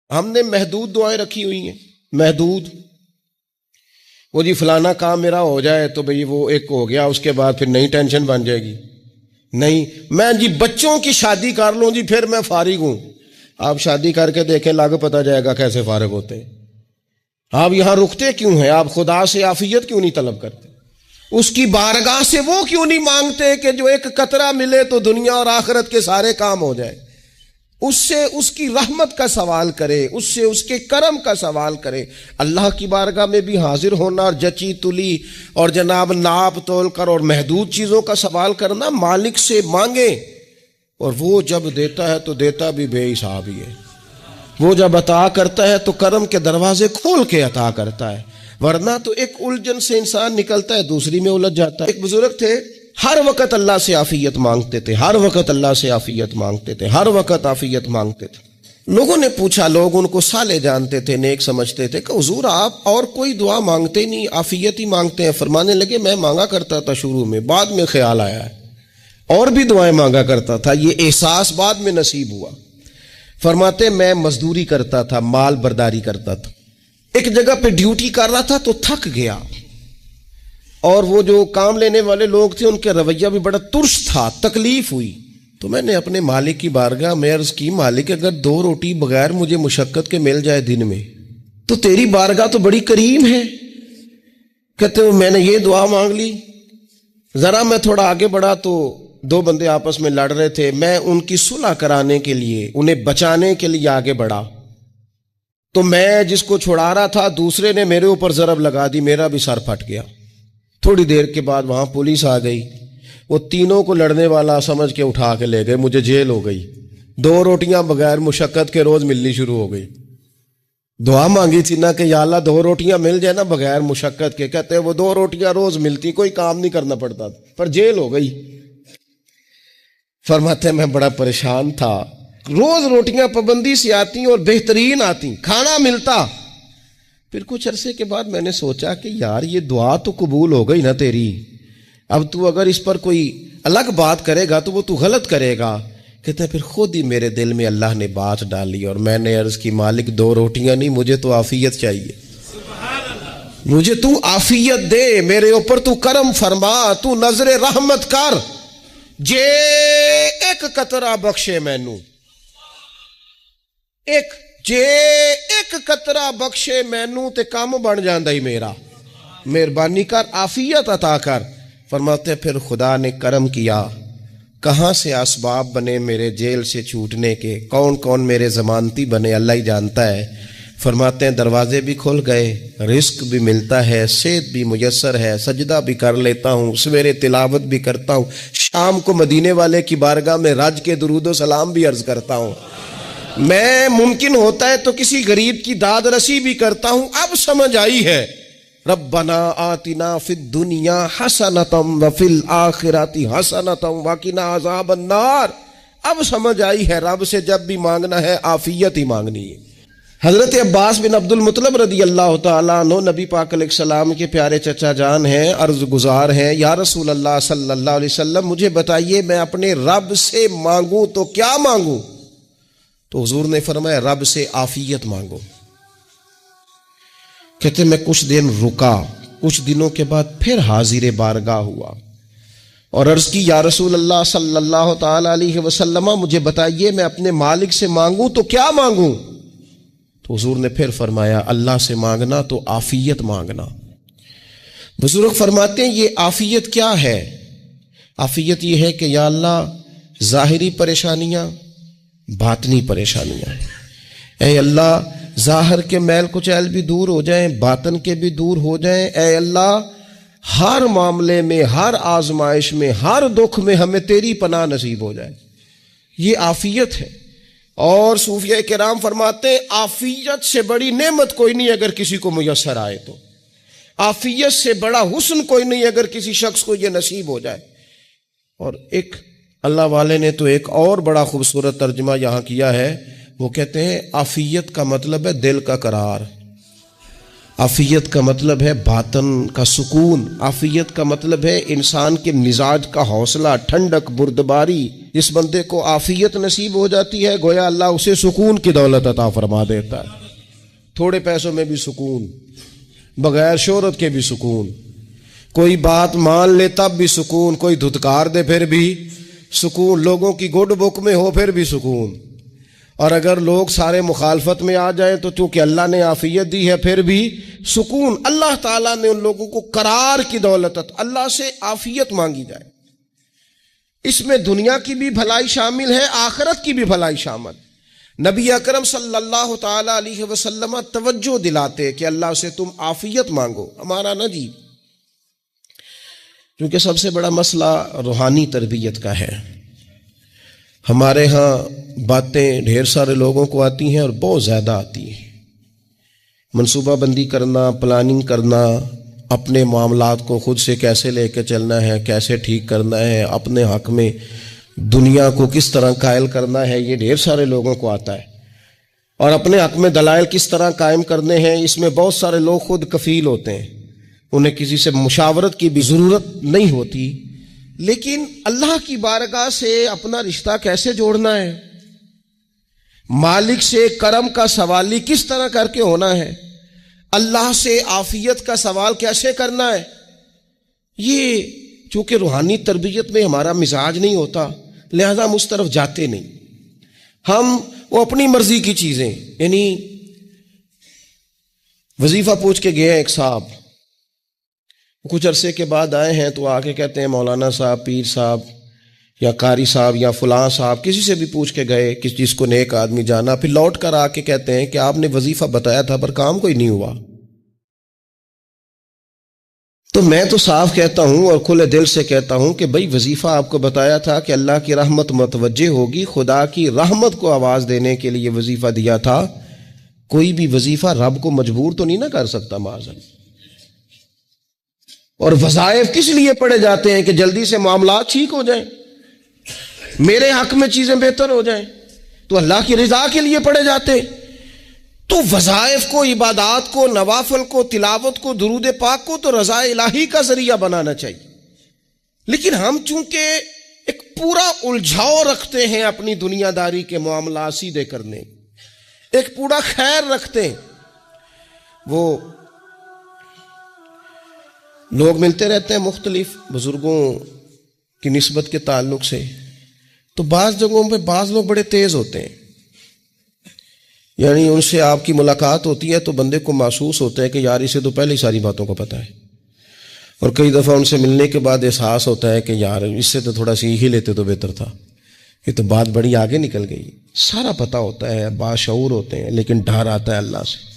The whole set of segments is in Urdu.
ہم نے محدود دعائیں رکھی ہوئی ہیں، محدود. وہ جی فلانا کام میرا ہو جائے تو بھئی وہ ایک ہو گیا، اس کے بعد پھر نئی ٹینشن بن جائے گی. نہیں، میں جی بچوں کی شادی کر لوں جی پھر میں فارغ ہوں. آپ شادی کر کے دیکھیں، لاگو پتہ جائے گا کیسے فارغ ہوتے ہیں. آپ یہاں رکتے کیوں ہیں؟ آپ خدا سے عافیت کیوں نہیں طلب کرتے؟ اس کی بارگاہ سے وہ کیوں نہیں مانگتے کہ جو ایک قطرہ ملے تو دنیا اور آخرت کے سارے کام ہو جائے؟ اس سے اس کی رحمت کا سوال کرے، اس سے اس کے کرم کا سوال کرے. اللہ کی بارگاہ میں بھی حاضر ہونا اور جچی تلی اور جناب ناپ تول کر اور محدود چیزوں کا سوال کرنا، مالک سے مانگے. اور وہ جب دیتا ہے تو دیتا بھی بے حساب ہی ہے. وہ جب عطا کرتا ہے تو کرم کے دروازے کھول کے عطا کرتا ہے، ورنہ تو ایک الجھن سے انسان نکلتا ہے دوسری میں الجھ جاتا ہے. ایک بزرگ تھے، ہر وقت اللہ سے عافیت مانگتے تھے، ہر وقت اللہ سے عافیت مانگتے تھے، ہر وقت عافیت مانگتے تھے. لوگوں نے پوچھا، لوگ ان کو صالح جانتے تھے، نیک سمجھتے تھے، کہ حضور آپ اور کوئی دعا مانگتے نہیں، عافیت ہی مانگتے ہیں. فرمانے لگے میں مانگا کرتا تھا شروع میں، بعد میں خیال آیا ہے اور بھی دعائیں مانگا کرتا تھا، یہ احساس بعد میں نصیب ہوا. فرماتے میں مزدوری کرتا تھا، مال برداری کرتا تھا، ایک جگہ پہ ڈیوٹی کر رہا تھا تو تھک گیا، اور وہ جو کام لینے والے لوگ تھے ان کے رویہ بھی بڑا ترس تھا، تکلیف ہوئی. تو میں نے اپنے مالک کی بارگاہ میں عرض کی، مالک اگر 2 روٹی بغیر مجھے مشقت کے مل جائے دن میں تو تیری بارگاہ تو بڑی کریم ہے. کہتے ہیں میں نے یہ دعا مانگ لی. ذرا میں تھوڑا آگے بڑھا تو 2 بندے آپس میں لڑ رہے تھے، میں ان کی صلح کرانے کے لیے، انہیں بچانے کے لیے آگے بڑھا. تو میں جس کو چھڑا رہا تھا دوسرے نے میرے اوپر ضرب لگا دی، میرا بھی سر پھٹ گیا. تھوڑی دیر کے بعد وہاں پولیس آ گئی، وہ تینوں کو لڑنے والا سمجھ کے اٹھا کے لے گئے، مجھے جیل ہو گئی. 2 روٹیاں بغیر مشقت کے روز ملنی شروع ہو گئی. دعا مانگی تھی نا کہ یا اللہ 2 روٹیاں مل جائے نا بغیر مشقت کے. کہتے ہیں وہ 2 روٹیاں روز ملتی، کوئی کام نہیں کرنا پڑتا، پر جیل ہو گئی. فرماتے میں بڑا پریشان تھا، روز روٹیاں پابندی سے آتی اور بہترین آتی، کھانا ملتا. پھر کچھ عرصے کے بعد میں نے سوچا کہ یار یہ دعا تو قبول ہو گئی نا تیری، اب تو اگر اس پر کوئی الگ بات کرے گا تو وہ تو غلط کرے گا. کہتے ہیں پھر خود ہی میرے دل میں اللہ نے بات ڈالی اور میں نے عرض کی، مالک 2 روٹیاں نہیں، مجھے تو عافیت چاہیے، مجھے تو عافیت دے، میرے اوپر تو کرم فرما، تو نظر رحمت کر، جے ایک قطرہ بخشے مینوں، جے ایک قطرہ بخشے مینوں تے کام بن جاندا ہی میرا، مہربانی کر، عافیت عطا کر. فرماتے پھر خدا نے کرم کیا، کہاں سے اسباب بنے میرے جیل سے چھوٹنے کے، کون کون میرے ضمانتی بنے اللہ ہی جانتا ہے. فرماتے ہیں دروازے بھی کھل گئے، رزق بھی ملتا ہے، صحت بھی میسر ہے، سجدہ بھی کر لیتا ہوں، سویرے تلاوت بھی کرتا ہوں، شام کو مدینے والے کی بارگاہ میں رج کے درود و سلام بھی عرض کرتا ہوں، میں ممکن ہوتا ہے تو کسی غریب کی داد رسی بھی کرتا ہوں. اب سمجھ آئی ہے، ربنا آتنا فی الدنیا حسنۃ وفی الآخرۃ حسنۃ وقنا عذاب النار. اب سمجھ آئی ہے رب سے جب بھی مانگنا ہے عافیت ہی مانگنی ہے. حضرت عباس بن عبد المطلب رضی اللہ تعالیٰ عنہ نبی پاک علیہ السلام کے پیارے چچا جان ہیں، عرض گزار ہیں، یا رسول اللہ صلی اللہ علیہ وسلم مجھے بتائیے میں اپنے رب سے مانگوں تو کیا مانگوں؟ تو حضور نے فرمایا رب سے عافیت مانگو. کہتے میں کچھ دن رکا، کچھ دنوں کے بعد پھر حاضر بارگاہ ہوا اور عرض کی، یا رسول اللہ صلی اللہ تعالی علیہ وسلم مجھے بتائیے میں اپنے مالک سے مانگوں تو کیا مانگوں؟ تو حضور نے پھر فرمایا اللہ سے مانگنا تو عافیت مانگنا. بزرگ فرماتے ہیں یہ عافیت کیا ہے؟ عافیت یہ ہے کہ یا اللہ ظاہری پریشانیاں، باطنی پریشانیاں، اے اللہ ظاہر کے میل کچیل بھی دور ہو جائیں، باطن کے بھی دور ہو جائیں. اے اللہ ہر معاملے میں، ہر آزمائش میں، ہر دکھ میں ہمیں تیری پناہ نصیب ہو جائے. یہ عافیت ہے. اور صوفیہ کرام فرماتے ہیں عافیت سے بڑی نعمت کوئی نہیں اگر کسی کو میسر آئے تو، عافیت سے بڑا حسن کوئی نہیں اگر کسی شخص کو یہ نصیب ہو جائے. اور ایک اللہ والے نے تو ایک اور بڑا خوبصورت ترجمہ یہاں کیا ہے، وہ کہتے ہیں عافیت کا مطلب ہے دل کا قرار. عافیت کا مطلب ہے باطن کا سکون، عافیت کا مطلب ہے انسان کے مزاج کا حوصلہ، ٹھنڈک، بردباری۔ جس بندے کو عافیت نصیب ہو جاتی ہے گویا اللہ اسے سکون کی دولت عطا فرما دیتا ہے، تھوڑے پیسوں میں بھی سکون، بغیر شہرت کے بھی سکون، کوئی بات مان لے تب بھی سکون، کوئی دھتکار دے پھر بھی سکون، لوگوں کی گڈ بک میں ہو پھر بھی سکون، اور اگر لوگ سارے مخالفت میں آ جائیں تو چونکہ اللہ نے عافیت دی ہے پھر بھی سکون۔ اللہ تعالیٰ نے ان لوگوں کو قرار کی دولت، اللہ سے عافیت مانگی جائے، اس میں دنیا کی بھی بھلائی شامل ہے، آخرت کی بھی بھلائی شامل۔ نبی اکرم صلی اللہ تعالیٰ علیہ وسلم توجہ دلاتے کہ اللہ سے تم عافیت مانگو، ہمارا نہ جی، کیونکہ سب سے بڑا مسئلہ روحانی تربیت کا ہے۔ ہمارے ہاں باتیں ڈھیر سارے لوگوں کو آتی ہیں اور بہت زیادہ آتی ہیں، منصوبہ بندی کرنا، پلاننگ کرنا، اپنے معاملات کو خود سے کیسے لے کے چلنا ہے، کیسے ٹھیک کرنا ہے، اپنے حق میں دنیا کو کس طرح قائل کرنا ہے، یہ ڈھیر سارے لوگوں کو آتا ہے، اور اپنے حق میں دلائل کس طرح قائم کرنے ہیں، اس میں بہت سارے لوگ خود کفیل ہوتے ہیں، انہیں کسی سے مشاورت کی بھی ضرورت نہیں ہوتی۔ لیکن اللہ کی بارگاہ سے اپنا رشتہ کیسے جوڑنا ہے، مالک سے کرم کا سوالی کس طرح کر کے ہونا ہے، اللہ سے عافیت کا سوال کیسے کرنا ہے، یہ چونکہ روحانی تربیت میں ہمارا مزاج نہیں ہوتا لہذا ہم اس طرف جاتے نہیں، ہم وہ اپنی مرضی کی چیزیں، یعنی وظیفہ پوچھ کے گئے ایک صاحب، کچھ عرصے کے بعد آئے ہیں تو آ کے کہتے ہیں مولانا صاحب، پیر صاحب یا قاری صاحب یا فلاں صاحب، کسی سے بھی پوچھ کے گئے کہ جس کو نیک آدمی جانا، پھر لوٹ کر آ کے کہتے ہیں کہ آپ نے وظیفہ بتایا تھا پر کام کوئی نہیں ہوا۔ تو میں تو صاف کہتا ہوں اور کھلے دل سے کہتا ہوں کہ بھئی وظیفہ آپ کو بتایا تھا کہ اللہ کی رحمت متوجہ ہوگی، خدا کی رحمت کو آواز دینے کے لیے وظیفہ دیا تھا، کوئی بھی وظیفہ رب کو مجبور تو نہیں نہ کر سکتا معاذ۔ اور وظائف کس لیے پڑھے جاتے ہیں کہ جلدی سے معاملات ٹھیک ہو جائیں، میرے حق میں چیزیں بہتر ہو جائیں، تو اللہ کی رضا کے لیے پڑھے جاتے ہیں۔ تو وظائف کو، عبادات کو، نوافل کو، تلاوت کو، درود پاک کو تو رضا الہی کا ذریعہ بنانا چاہیے، لیکن ہم چونکہ ایک پورا الجھاؤ رکھتے ہیں اپنی دنیا داری کے معاملات سیدھے کرنے، ایک پورا خیر رکھتے ہیں۔ وہ لوگ ملتے رہتے ہیں مختلف بزرگوں کی نسبت کے تعلق سے، تو بعض جگہوں پہ بعض لوگ بڑے تیز ہوتے ہیں، یعنی ان سے آپ کی ملاقات ہوتی ہے تو بندے کو محسوس ہوتا ہے کہ یار اسے تو پہلے ہی ساری باتوں کو پتہ ہے، اور کئی دفعہ ان سے ملنے کے بعد احساس ہوتا ہے کہ یار اس سے تو تھوڑا سیکھ ہی لیتے تو بہتر تھا، یہ تو بات بڑی آگے نکل گئی۔ سارا پتہ ہوتا ہے، باشعور ہوتے ہیں، لیکن ڈر آتا ہے اللہ سے۔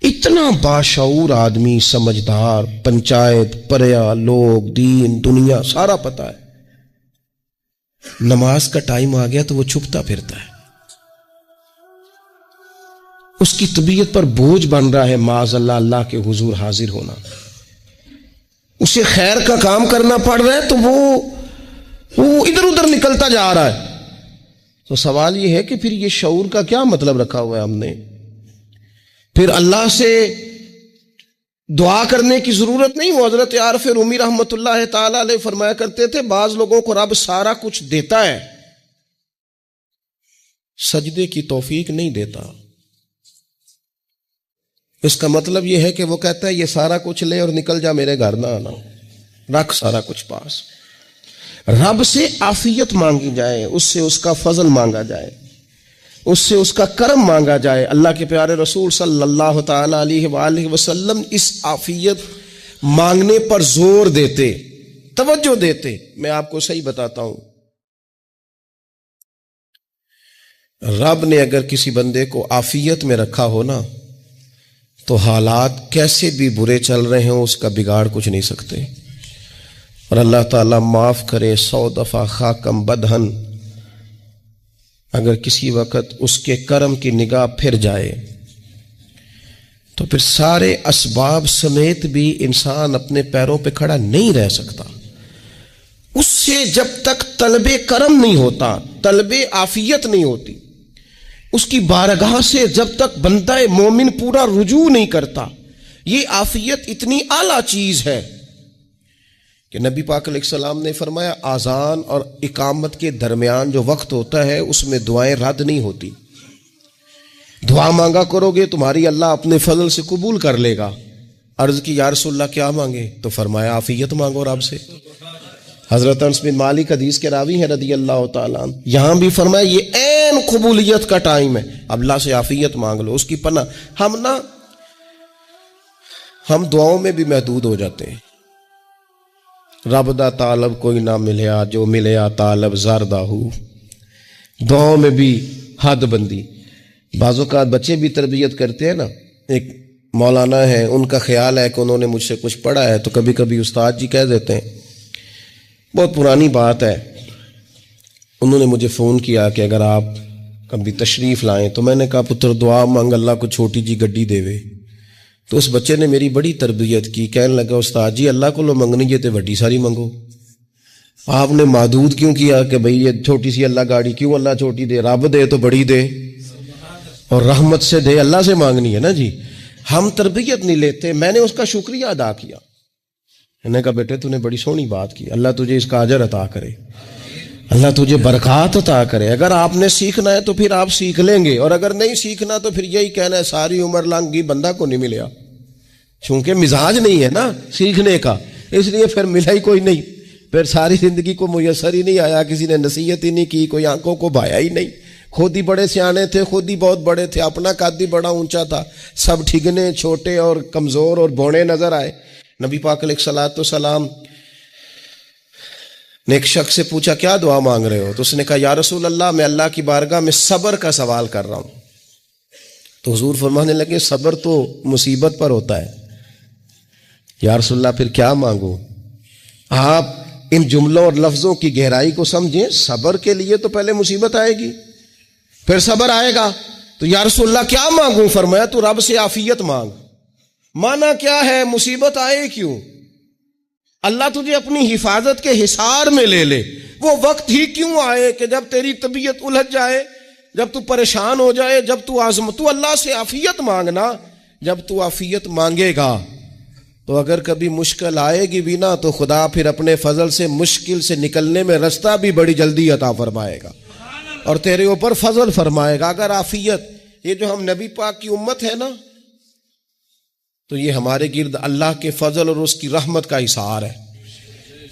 اتنا باشعور آدمی، سمجھدار، پنچایت، پریا، لوگ، دین، دنیا سارا پتہ ہے، نماز کا ٹائم آ گیا تو وہ چھپتا پھرتا ہے، اس کی طبیعت پر بوجھ بن رہا ہے معاذ اللہ اللہ کے حضور حاضر ہونا، اسے خیر کا کام کرنا پڑ رہا ہے تو وہ ادھر ادھر نکلتا جا رہا ہے۔ تو سوال یہ ہے کہ پھر یہ شعور کا کیا مطلب رکھا ہوا ہے ہم نے؟ پھر اللہ سے دعا کرنے کی ضرورت نہیں۔ وہ حضرت عارف رومی رحمۃ اللہ تعالی علیہ فرمایا کرتے تھے بعض لوگوں کو رب سارا کچھ دیتا ہے، سجدے کی توفیق نہیں دیتا۔ اس کا مطلب یہ ہے کہ وہ کہتا ہے یہ سارا کچھ لے اور نکل جا، میرے گھر نہ آنا، رکھ سارا کچھ پاس۔ رب سے عافیت مانگی جائے، اس سے اس کا فضل مانگا جائے، اس سے اس کا کرم مانگا جائے۔ اللہ کے پیارے رسول صلی اللہ تعالی علیہ وآلہ وسلم اس عافیت مانگنے پر زور دیتے، توجہ دیتے۔ میں آپ کو صحیح بتاتا ہوں، رب نے اگر کسی بندے کو عافیت میں رکھا ہو نا تو حالات کیسے بھی برے چل رہے ہوں اس کا بگاڑ کچھ نہیں سکتے۔ اور اللہ تعالیٰ معاف کرے، 100 دفعہ خاکم بدہن، اگر کسی وقت اس کے کرم کی نگاہ پھر جائے تو پھر سارے اسباب سمیت بھی انسان اپنے پیروں پہ کھڑا نہیں رہ سکتا۔ اس سے جب تک طلب کرم نہیں ہوتا، طلب عافیت نہیں ہوتی، اس کی بارگاہ سے جب تک بندہ مومن پورا رجوع نہیں کرتا. یہ عافیت اتنی اعلیٰ چیز ہے کہ نبی پاک علیہ السلام نے فرمایا اذان اور اقامت کے درمیان جو وقت ہوتا ہے اس میں دعائیں رد نہیں ہوتی. دعا مانگا کرو گے تمہاری اللہ اپنے فضل سے قبول کر لے گا. عرض کی یا رسول اللہ کیا مانگے؟ تو فرمایا عافیت مانگو رب سے. حضرت انس بن مالک حدیث کے راوی ہیں رضی اللہ تعالیٰ عنہ. یہاں بھی فرمایا یہ عین قبولیت کا ٹائم ہے، اب اللہ سے عافیت مانگ لو، اس کی پناہ. ہم دعاؤں میں بھی محدود ہو جاتے ہیں. رب دا طالب کوئی نہ ملیا، جو ملیا طالب زردہ ہو. دعاؤں میں بھی حد بندی. بعض اوقات بچے بھی تربیت کرتے ہیں نا. ایک مولانا ہے، ان کا خیال ہے کہ انہوں نے مجھ سے کچھ پڑھا ہے تو کبھی کبھی استاد جی کہہ دیتے ہیں، بہت پرانی بات ہے، انہوں نے مجھے فون کیا کہ اگر آپ کبھی تشریف لائیں، تو میں نے کہا پتر دعا مانگ اللہ کو چھوٹی جی گڈی دے وے. تو اس بچے نے میری بڑی تربیت کی، کہنے لگا استاد جی اللہ کو لو منگنی جے تے وڈی ساری منگو. آپ نے محدود کیوں کیا کہ بھئی یہ چھوٹی سی اللہ گاڑی کیوں اللہ چھوٹی دے؟ رب دے تو بڑی دے اور رحمت سے دے، اللہ سے مانگنی ہے نا جی. ہم تربیت نہیں لیتے. میں نے اس کا شکریہ ادا کیا، میں نے کہا بیٹے تو نے بڑی سونی بات کی، اللہ تجھے اس کا اجر عطا کرے، اللہ تجھے برکات عطا کرے. اگر آپ نے سیکھنا ہے تو پھر آپ سیکھ لیں گے، اور اگر نہیں سیکھنا تو پھر یہی کہنا ہے ساری عمر لنگ گئی بندہ کو نہیں ملیا. چونکہ مزاج نہیں ہے نا سیکھنے کا، اس لیے پھر ملا ہی کوئی نہیں. پھر ساری زندگی کو میسر ہی نہیں آیا، کسی نے نصیحت ہی نہیں کی، کوئی آنکھوں کو بھایا ہی نہیں. خود ہی بڑے سیانے تھے، خود ہی بہت بڑے تھے، اپنا قد ہی بڑا اونچا تھا، سب ٹھگنے چھوٹے اور کمزور اور بونے نظر آئے. نبی پاک علیہ الصلوۃ والسلام نے ایک شخص سے پوچھا کیا دعا مانگ رہے ہو؟ تو اس نے کہا یا رسول اللہ میں اللہ کی بارگاہ میں صبر کا سوال کر رہا ہوں. تو حضور فرمانے لگے صبر تو مصیبت پر ہوتا ہے. یا رسول اللہ پھر کیا مانگوں؟ آپ ان جملوں اور لفظوں کی گہرائی کو سمجھیں. صبر کے لیے تو پہلے مصیبت آئے گی، پھر صبر آئے گا. تو یا رسول اللہ کیا مانگوں؟ فرمایا تو رب سے عافیت مانگ. مانا کیا ہے؟ مصیبت آئے کیوں؟ اللہ تجھے اپنی حفاظت کے حصار میں لے لے. وہ وقت ہی کیوں آئے کہ جب تیری طبیعت الجھ جائے، جب تو پریشان ہو جائے، جب تو تو اللہ سے عافیت مانگنا. جب تو عافیت مانگے گا تو اگر کبھی مشکل آئے گی بھی نا تو خدا پھر اپنے فضل سے مشکل سے نکلنے میں رستہ بھی بڑی جلدی عطا فرمائے گا اور تیرے اوپر فضل فرمائے گا. اگر عافیت، یہ جو ہم نبی پاک کی امت ہے نا، تو یہ ہمارے گرد اللہ کے فضل اور اس کی رحمت کا حصار ہے.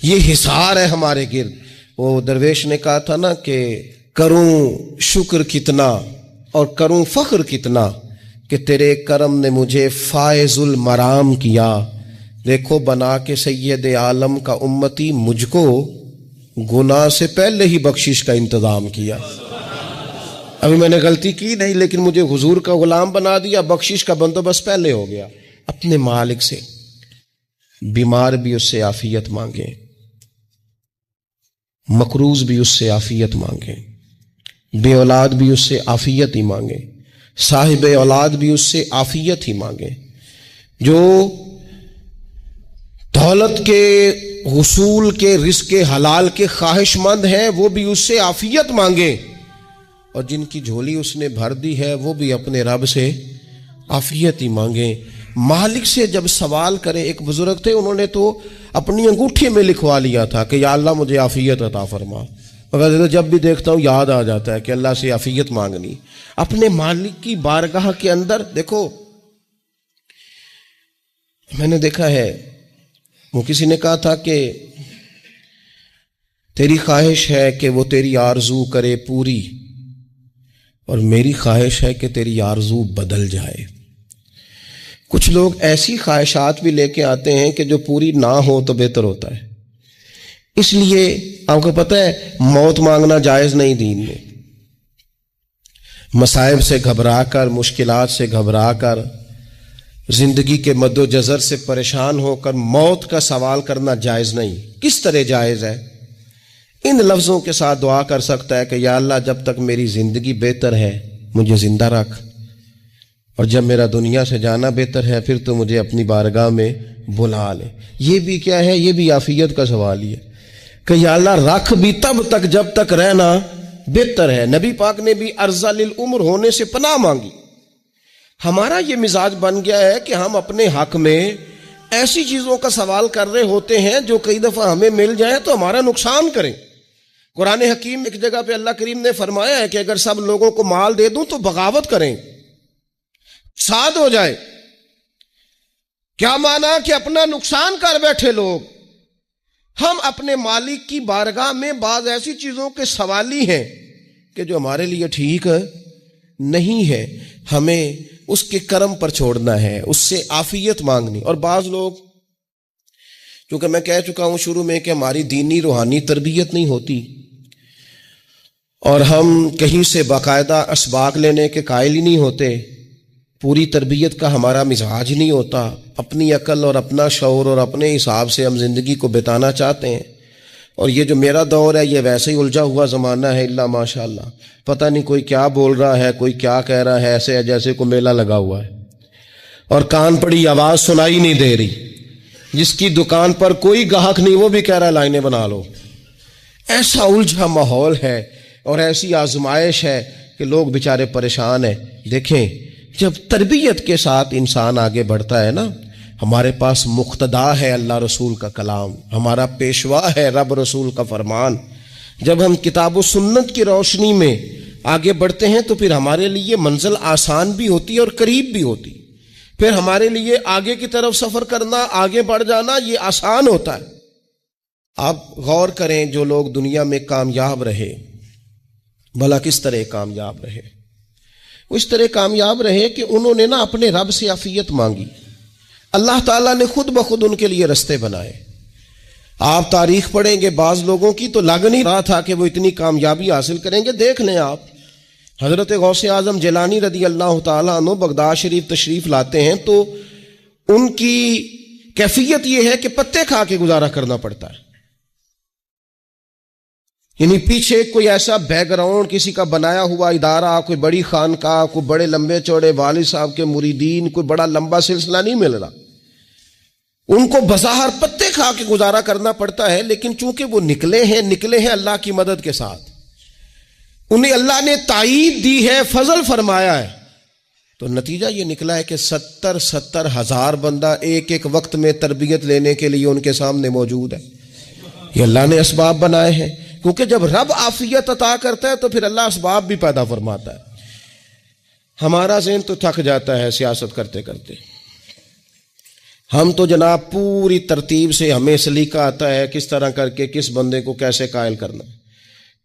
یہ حصار ہے ہمارے گرد. وہ درویش نے کہا تھا نا کہ کروں شکر کتنا اور کروں فخر کتنا کہ تیرے کرم نے مجھے فائز المرام کیا. دیکھو بنا کے سید عالم کا امتی مجھ کو گناہ سے پہلے ہی بخشش کا انتظام کیا. ابھی میں نے غلطی کی نہیں، لیکن مجھے حضور کا غلام بنا دیا، بخشش کا بندوبست پہلے ہو گیا. اپنے مالک سے بیمار بھی اس سے عافیت مانگے، مقروض بھی اس سے عافیت مانگے، بے اولاد بھی اس سے عافیت ہی مانگے، صاحب اولاد بھی اس سے عافیت ہی مانگے. جو دولت کے حصول کے رزق حلال کے خواہش مند ہیں وہ بھی اس سے عافیت مانگے، اور جن کی جھولی اس نے بھر دی ہے وہ بھی اپنے رب سے عافیت ہی مانگے. مالک سے جب سوال کرے، ایک بزرگ تھے انہوں نے تو اپنی انگوٹھی میں لکھوا لیا تھا کہ یا اللہ مجھے عافیت عطا فرما، مگر جب بھی دیکھتا ہوں یاد آ جاتا ہے کہ اللہ سے عافیت مانگنی. اپنے مالک کی بارگاہ کے اندر دیکھو، میں نے دیکھا ہے وہ کسی نے کہا تھا کہ تیری خواہش ہے کہ وہ تیری آرزو کرے پوری، اور میری خواہش ہے کہ تیری آرزو بدل جائے. کچھ لوگ ایسی خواہشات بھی لے کے آتے ہیں کہ جو پوری نہ ہو تو بہتر ہوتا ہے. اس لیے آپ کو پتہ ہے موت مانگنا جائز نہیں دین میں. مصائب سے گھبرا کر، مشکلات سے گھبرا کر، زندگی کے مد و جزر سے پریشان ہو کر موت کا سوال کرنا جائز نہیں. کس طرح جائز ہے؟ ان لفظوں کے ساتھ دعا کر سکتا ہے کہ یا اللہ جب تک میری زندگی بہتر ہے مجھے زندہ رکھ، اور جب میرا دنیا سے جانا بہتر ہے پھر تو مجھے اپنی بارگاہ میں بلا لے. یہ بھی کیا ہے؟ یہ بھی عافیت کا سوال ہی ہے کہ یا اللہ رکھ بھی تب تک جب تک رہنا بہتر ہے. نبی پاک نے بھی ارذل العمر ہونے سے پناہ مانگی. ہمارا یہ مزاج بن گیا ہے کہ ہم اپنے حق میں ایسی چیزوں کا سوال کر رہے ہوتے ہیں جو کئی دفعہ ہمیں مل جائیں تو ہمارا نقصان کریں. قرآن حکیم ایک جگہ پہ اللہ کریم نے فرمایا ہے کہ اگر سب لوگوں کو مال دے دوں تو بغاوت کریں, فساد ہو جائے. کیا مانا کہ اپنا نقصان کر بیٹھے لوگ. ہم اپنے مالک کی بارگاہ میں بعض ایسی چیزوں کے سوالی ہیں کہ جو ہمارے لیے ٹھیک نہیں ہے, ہمیں اس کے کرم پر چھوڑنا ہے, اس سے عافیت مانگنی. اور بعض لوگ, چونکہ میں کہہ چکا ہوں شروع میں کہ ہماری دینی روحانی تربیت نہیں ہوتی اور ہم کہیں سے باقاعدہ اسباق لینے کے قائل ہی نہیں ہوتے, پوری تربیت کا ہمارا مزاج نہیں ہوتا, اپنی عقل اور اپنا شعور اور اپنے حساب سے ہم زندگی کو بتانا چاہتے ہیں. اور یہ جو میرا دور ہے یہ ویسے ہی الجھا ہوا زمانہ ہے, اللہ ماشاء اللہ, پتہ نہیں کوئی کیا بول رہا ہے, کوئی کیا کہہ رہا ہے, ایسے جیسے کوئی میلہ لگا ہوا ہے اور کان پڑی آواز سنائی نہیں دے رہی. جس کی دکان پر کوئی گاہک نہیں وہ بھی کہہ رہا ہے لائنیں بنا لو. ایسا الجھا ماحول ہے اور ایسی آزمائش ہے کہ لوگ بیچارے پریشان ہیں. دیکھیں, جب تربیت کے ساتھ انسان آگے بڑھتا ہے نا, ہمارے پاس مقتدا ہے اللہ رسول کا کلام, ہمارا پیشوا ہے رب رسول کا فرمان. جب ہم کتاب و سنت کی روشنی میں آگے بڑھتے ہیں تو پھر ہمارے لیے منزل آسان بھی ہوتی ہے اور قریب بھی ہوتی. پھر ہمارے لیے آگے کی طرف سفر کرنا, آگے بڑھ جانا یہ آسان ہوتا ہے. آپ غور کریں, جو لوگ دنیا میں کامیاب رہے, بھلا کس طرح کامیاب رہے؟ وہ اس طرح کامیاب رہے کہ انہوں نے نا اپنے رب سے عافیت مانگی. اللہ تعالیٰ نے خود بخود ان کے لیے رستے بنائے. آپ تاریخ پڑھیں گے بعض لوگوں کی تو لگ نہیں رہا تھا کہ وہ اتنی کامیابی حاصل کریں گے. دیکھ لیں آپ, حضرت غوث اعظم جیلانی رضی اللہ تعالیٰ عنہ بغداد شریف تشریف لاتے ہیں تو ان کی کیفیت یہ ہے کہ پتے کھا کے گزارا کرنا پڑتا ہے. یعنی پیچھے کوئی ایسا بیک گراؤنڈ کسی کا بنایا ہوا ادارہ, کوئی بڑی خانقاہ, کوئی بڑے لمبے چوڑے والد صاحب کے مریدین, کوئی بڑا لمبا سلسلہ نہیں مل رہا. ان کو بظاہر پتے کھا کے گزارا کرنا پڑتا ہے, لیکن چونکہ وہ نکلے ہیں اللہ کی مدد کے ساتھ, انہیں اللہ نے تائید دی ہے, فضل فرمایا ہے, تو نتیجہ یہ نکلا ہے کہ 70 ہزار بندہ ایک ایک وقت میں تربیت لینے کے لیے ان کے سامنے موجود ہے. یہ اللہ نے اسباب بنائے ہیں, کیونکہ جب رب عافیت عطا کرتا ہے تو پھر اللہ اسباب بھی پیدا فرماتا ہے. ہمارا ذہن تو تھک جاتا ہے سیاست کرتے کرتے. ہم تو جناب پوری ترتیب سے ہمیں سلیقہ آتا ہے کس طرح کر کے کس بندے کو کیسے قائل کرنا.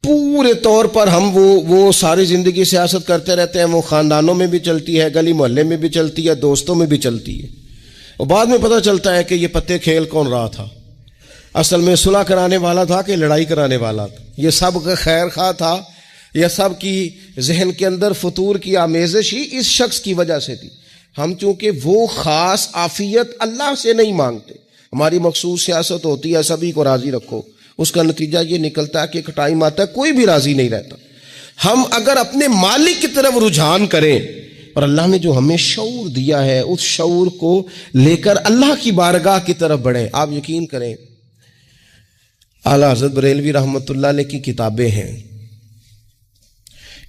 پورے طور پر ہم وہ ساری زندگی سیاست کرتے رہتے ہیں. وہ خاندانوں میں بھی چلتی ہے, گلی محلے میں بھی چلتی ہے, دوستوں میں بھی چلتی ہے, اور بعد میں پتہ چلتا ہے کہ یہ پتے کھیل کون رہا تھا. اصل میں صلح کرانے والا تھا کہ لڑائی کرانے والا تھا. یہ سب کا خیر خواہ تھا, یہ سب کی ذہن کے اندر فطور کی آمیزش ہی اس شخص کی وجہ سے تھی. ہم چونکہ وہ خاص عافیت اللہ سے نہیں مانگتے, ہماری مخصوص سیاست ہوتی ہے سبھی کو راضی رکھو, اس کا نتیجہ یہ نکلتا ہے کہ ایک ٹائم آتا ہے کوئی بھی راضی نہیں رہتا. ہم اگر اپنے مالک کی طرف رجحان کریں اور اللہ نے جو ہمیں شعور دیا ہے اس شعور کو لے کر اللہ کی بارگاہ کی طرف بڑھیں. آپ یقین کریں, اعلیٰ حضرت بریلوی رحمۃ اللہ علیہ کی کتابیں ہیں,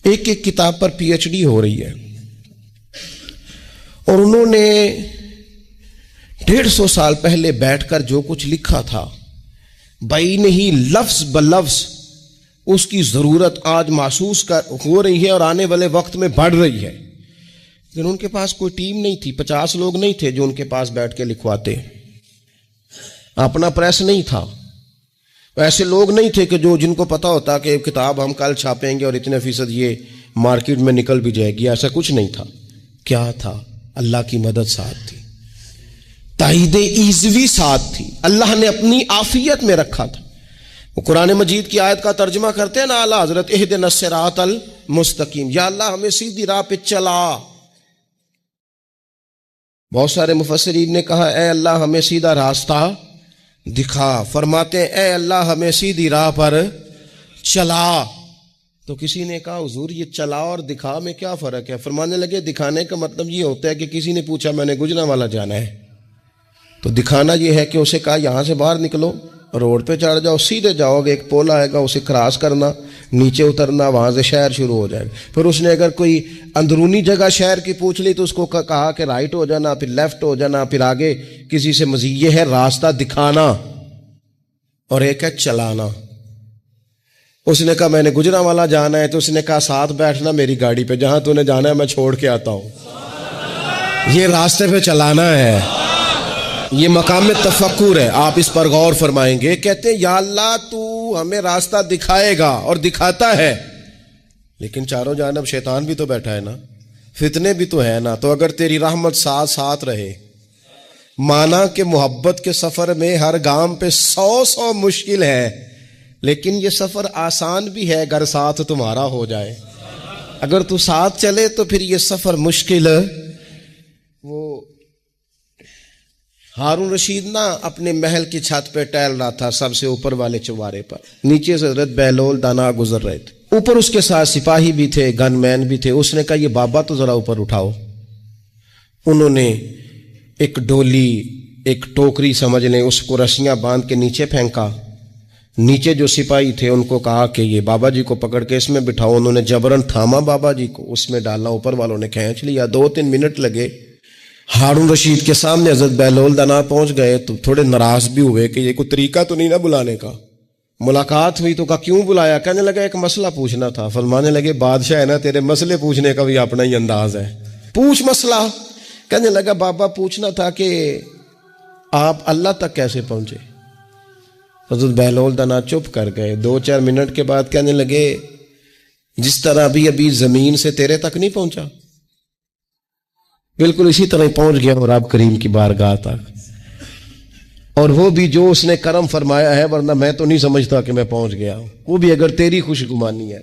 ایک ایک کتاب پر پی ایچ ڈی ہو رہی ہے, اور انہوں نے 150 سال پہلے بیٹھ کر جو کچھ لکھا تھا بین ہی لفظ بلفظ اس کی ضرورت آج محسوس ہو رہی ہے اور آنے والے وقت میں بڑھ رہی ہے. لیکن ان کے پاس کوئی ٹیم نہیں تھی, 50 لوگ نہیں تھے جو ان کے پاس بیٹھ کے لکھواتے, اپنا پریس نہیں تھا, ایسے لوگ نہیں تھے کہ جن کو پتا ہوتا کہ کتاب ہم کل چھاپیں گے اور اتنے فیصد یہ مارکیٹ میں نکل بھی جائے گی. ایسا کچھ نہیں تھا. کیا تھا؟ اللہ کی مدد ساتھ تھی, تائید ایزوی ساتھ تھی, اللہ نے اپنی عافیت میں رکھا تھا. وہ قرآن مجید کی آیت کا ترجمہ کرتے ہیں نا اعلیٰ حضرت, اہدنا الصراط المستقیم, یا اللہ ہمیں سیدھی راہ پہ چلا. بہت سارے مفسرین نے کہا اے اللہ ہمیں سیدھا راستہ دکھا. فرماتے ہیں اے اللہ ہمیں سیدھی راہ پر چلا. تو کسی نے کہا حضور یہ چلا اور دکھا میں کیا فرق ہے؟ فرمانے لگے دکھانے کا مطلب یہ ہوتا ہے کہ کسی نے پوچھا میں نے گجرانوالہ جانا ہے, تو دکھانا یہ ہے کہ اسے کہا یہاں سے باہر نکلو, روڈ پہ چڑھ جاؤ, سیدھے جاؤ گے, ایک پول آئے گا اسے کراس کرنا, نیچے اترنا، وہاں سے شہر شروع ہو جائے گا۔ پھر اس نے اگر کوئی اندرونی جگہ شہر کی پوچھ لی تو اس کو کہا کہ رائٹ ہو جانا، پھر لیفٹ ہو جانا، پھر آگے کسی سے مزید۔ یہ ہے راستہ دکھانا، اور ایک ہے چلانا۔ اس نے کہا میں نے گجرانوالا جانا ہے، تو اس نے کہا ساتھ بیٹھنا میری گاڑی پہ، جہاں تو نے جانا ہے میں چھوڑ کے آتا ہوں۔ یہ راستے پہ چلانا ہے، یہ مقام تفکر ہے۔ آپ اس پر غور فرمائیں گے۔ کہتے ہیں یا اللہ تو ہمیں راستہ دکھائے گا، اور دکھاتا ہے، لیکن چاروں جانب شیطان بھی تو بیٹھا ہے نا، فتنے بھی تو ہے نا۔ تو اگر تیری رحمت ساتھ ساتھ رہے، مانا کہ محبت کے سفر میں ہر گام پہ 100 مشکل ہے، لیکن یہ سفر آسان بھی ہے اگر ساتھ تمہارا ہو جائے۔ اگر تو ساتھ چلے تو پھر یہ سفر مشکل۔ وہ ہارون رشید نا اپنے محل کی چھت پہ ٹہل رہا تھا، سب سے اوپر والے چوارے پر، نیچے سے حضرت بہلول دانا گزر رہے تھے، اوپر اس کے ساتھ سپاہی بھی تھے، گن مین بھی تھے۔ اس نے کہا یہ بابا تو ذرا اوپر اٹھاؤ۔ انہوں نے ایک ڈولی، ایک ٹوکری سمجھ لیں، اس کو رسیاں باندھ کے نیچے پھینکا۔ نیچے جو سپاہی تھے ان کو کہا کہ یہ بابا جی کو پکڑ کے اس میں بٹھاؤ۔ انہوں نے جبرن تھاما بابا جی کو، اس میں ڈالنا، اوپر والوں نے کھینچ لیا۔ 2-3 منٹ لگے۔ ہارون رشید کے سامنے حضرت بہلول دانا پہنچ گئے تو تھوڑے ناراض بھی ہوئے کہ یہ کوئی طریقہ تو نہیں نا بلانے کا۔ ملاقات ہوئی تو کہا کیوں بلایا؟ کہنے لگا ایک مسئلہ پوچھنا تھا۔ فرمانے لگے بادشاہ ہے نا، تیرے مسئلے پوچھنے کا بھی اپنا ہی انداز ہے، پوچھ مسئلہ۔ کہنے لگا بابا پوچھنا تھا کہ آپ اللہ تک کیسے پہنچے؟ حضرت بہلول دانا چپ کر گئے۔ 2-4 منٹ کے بعد کہنے لگے جس طرح ابھی زمین سے تیرے تک نہیں پہنچا، بالکل اسی طرح پہنچ گیا اور رب کریم کی بارگاہ تک، اور وہ بھی جو اس نے کرم فرمایا ہے، ورنہ میں تو نہیں سمجھتا کہ میں پہنچ گیا ہوں، وہ بھی اگر تیری خوش گمانی ہے۔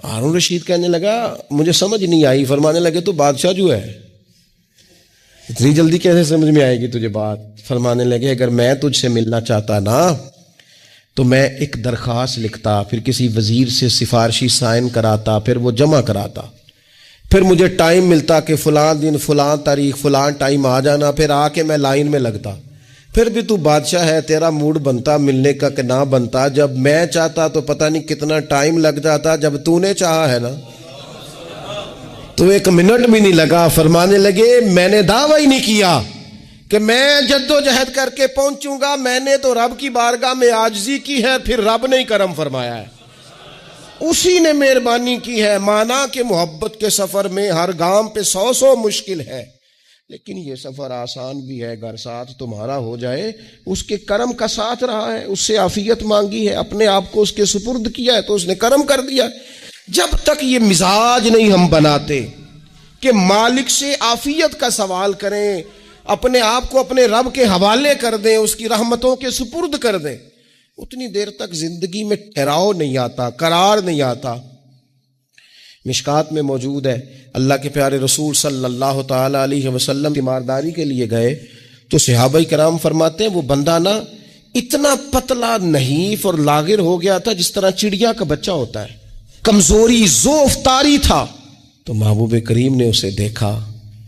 ہارون رشید کہنے لگا مجھے سمجھ نہیں آئی۔ فرمانے لگے تو بادشاہ جو ہے، اتنی جلدی کیسے سمجھ میں آئے گی تجھے بات؟ فرمانے لگے اگر میں تجھ سے ملنا چاہتا نا تو میں ایک درخواست لکھتا، پھر کسی وزیر سے سفارشی سائن کراتا، پھر وہ جمع کراتا، پھر مجھے ٹائم ملتا کہ فلاں دن فلاں تاریخ فلاں ٹائم آ جانا، پھر آ کے میں لائن میں لگتا۔ پھر بھی تو بادشاہ ہے، تیرا موڈ بنتا ملنے کا کہ نہ بنتا۔ جب میں چاہتا تو پتہ نہیں کتنا ٹائم لگ جاتا، جب تو نے چاہا ہے نا تو 1 منٹ بھی نہیں لگا۔ فرمانے لگے میں نے دعویٰ ہی نہیں کیا کہ میں جد و جہد کر کے پہنچوں گا، میں نے تو رب کی بارگاہ میں عاجزی کی ہے، پھر رب نے ہی کرم فرمایا ہے، اسی نے مہربانی کی ہے۔ مانا کہ محبت کے سفر میں ہر گام پہ 100 مشکل ہے، لیکن یہ سفر آسان بھی ہے اگر ساتھ تمہارا ہو جائے۔ اس کے کرم کا ساتھ رہا ہے، اس سے عافیت مانگی ہے، اپنے آپ کو اس کے سپرد کیا ہے تو اس نے کرم کر دیا۔ جب تک یہ مزاج نہیں ہم بناتے کہ مالک سے عافیت کا سوال کریں، اپنے آپ کو اپنے رب کے حوالے کر دیں، اس کی رحمتوں کے سپرد کر دیں، اتنی دیر تک زندگی میں ٹھہراؤ نہیں آتا، قرار نہیں آتا۔ مشکات میں موجود ہے، اللہ کے پیارے رسول صلی اللہ تعالی علیہ وسلم تیمارداری کے لیے گئے تو صحابہ کرام فرماتے ہیں وہ بندہ نا اتنا پتلا نحیف اور لاغر ہو گیا تھا جس طرح چڑیا کا بچہ ہوتا ہے، کمزوری ضعف طاری تھا۔ تو محبوب کریم نے اسے دیکھا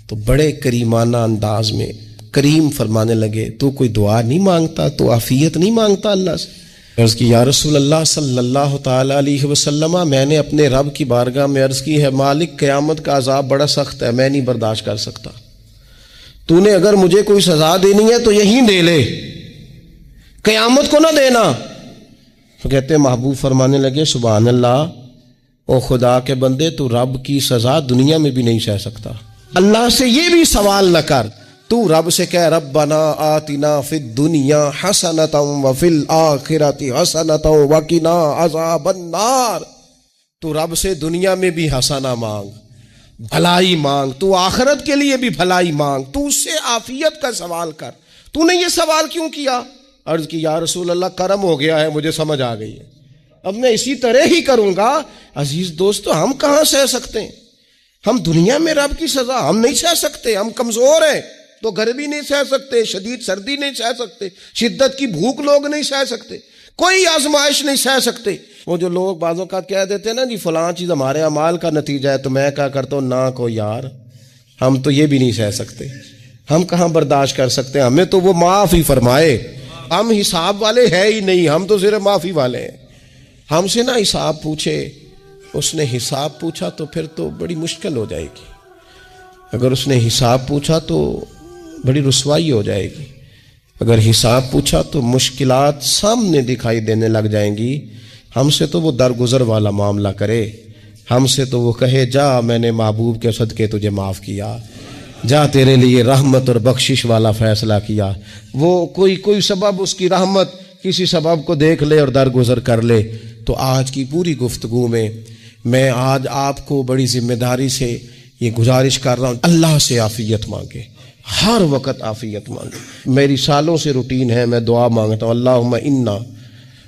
تو بڑے کریمانہ انداز میں کریم فرمانے لگے تو کوئی دعا نہیں مانگتا، تو عافیت نہیں مانگتا اللہ سے؟ عرض کی یا رسول اللہ صلی اللہ تعالی علیہ وسلم، میں نے اپنے رب کی بارگاہ میں عرض کی ہے مالک قیامت کا عذاب بڑا سخت ہے، میں نہیں برداشت کر سکتا، تو نے اگر مجھے کوئی سزا دینی ہے تو یہیں دے لے، قیامت کو نہ دینا۔ تو کہتے ہیں محبوب فرمانے لگے سبحان اللہ، او خدا کے بندے تو رب کی سزا دنیا میں بھی نہیں سہ سکتا، اللہ سے یہ بھی سوال نہ کر، تو رب سے کہہ ربنا آتنا فی الدنیا حسنۃ وفی الآخرۃ حسنۃ وقنا عذاب النار۔ تو رب سے دنیا میں بھی حسنہ مانگ، بھلائی مانگ، تو آخرت کے لیے بھی بھلائی مانگ، تو اس سے عافیت کا سوال کر۔ تو نے یہ سوال کیوں کیا؟ عرض کی یا رسول اللہ کرم ہو گیا ہے، مجھے سمجھ آ گئی ہے، اب میں اسی طرح ہی کروں گا۔ عزیز دوستو، ہم کہاں سہ سکتے ہیں؟ ہم دنیا میں رب کی سزا ہم نہیں سہ سکتے، ہم کمزور ہیں، تو گرمی نہیں سہ سکتے، شدید سردی نہیں سہ سکتے، شدت کی بھوک لوگ نہیں سہ سکتے، کوئی آزمائش نہیں سہ سکتے۔ وہ جو لوگ بعض اوقات کہہ دیتے ہیں نا جی فلاں چیز ہمارے اعمال کا نتیجہ ہے، تو میں کیا کرتا ہوں نہ کو یار، ہم تو یہ بھی نہیں سہ سکتے، ہم کہاں برداشت کر سکتے، ہمیں تو وہ معاف ہی فرمائے، ہم حساب والے ہے ہی نہیں، ہم تو صرف معافی والے ہیں۔ ہم سے نہ حساب پوچھے، اس نے حساب پوچھا تو پھر تو بڑی مشکل ہو جائے گی، اگر اس نے حساب پوچھا تو بڑی رسوائی ہو جائے گی، اگر حساب پوچھا تو مشکلات سامنے دکھائی دینے لگ جائیں گی۔ ہم سے تو وہ درگزر والا معاملہ کرے، ہم سے تو وہ کہے جا میں نے محبوب کے صدقے تجھے معاف کیا، جا تیرے لیے رحمت اور بخشش والا فیصلہ کیا۔ وہ کوئی سبب، اس کی رحمت کسی سبب کو دیکھ لے اور درگزر کر لے۔ تو آج کی پوری گفتگو میں آج آپ کو بڑی ذمہ داری سے یہ گزارش کر رہا ہوں، اللہ سے عافیت مانگے، ہر وقت عافیت مانگے۔ میری سالوں سے روٹین ہے، میں دعا مانگتا ہوں، اللہم انا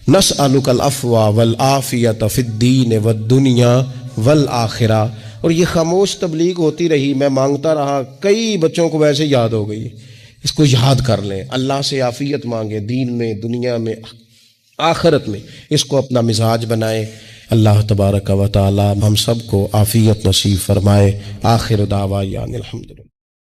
نسألک العفو والعافیت فی الدین والدنیا والآخرہ۔ اور یہ خاموش تبلیغ ہوتی رہی، میں مانگتا رہا، کئی بچوں کو ویسے یاد ہو گئی، اس کو یاد کر لیں، اللہ سے عافیت مانگے، دین میں، دنیا میں، آخرت میں، اس کو اپنا مزاج بنائے۔ اللہ تبارک و تعالی ہم سب کو عافیت نصیب فرمائے۔ آخر دعوانا الحمدللہ۔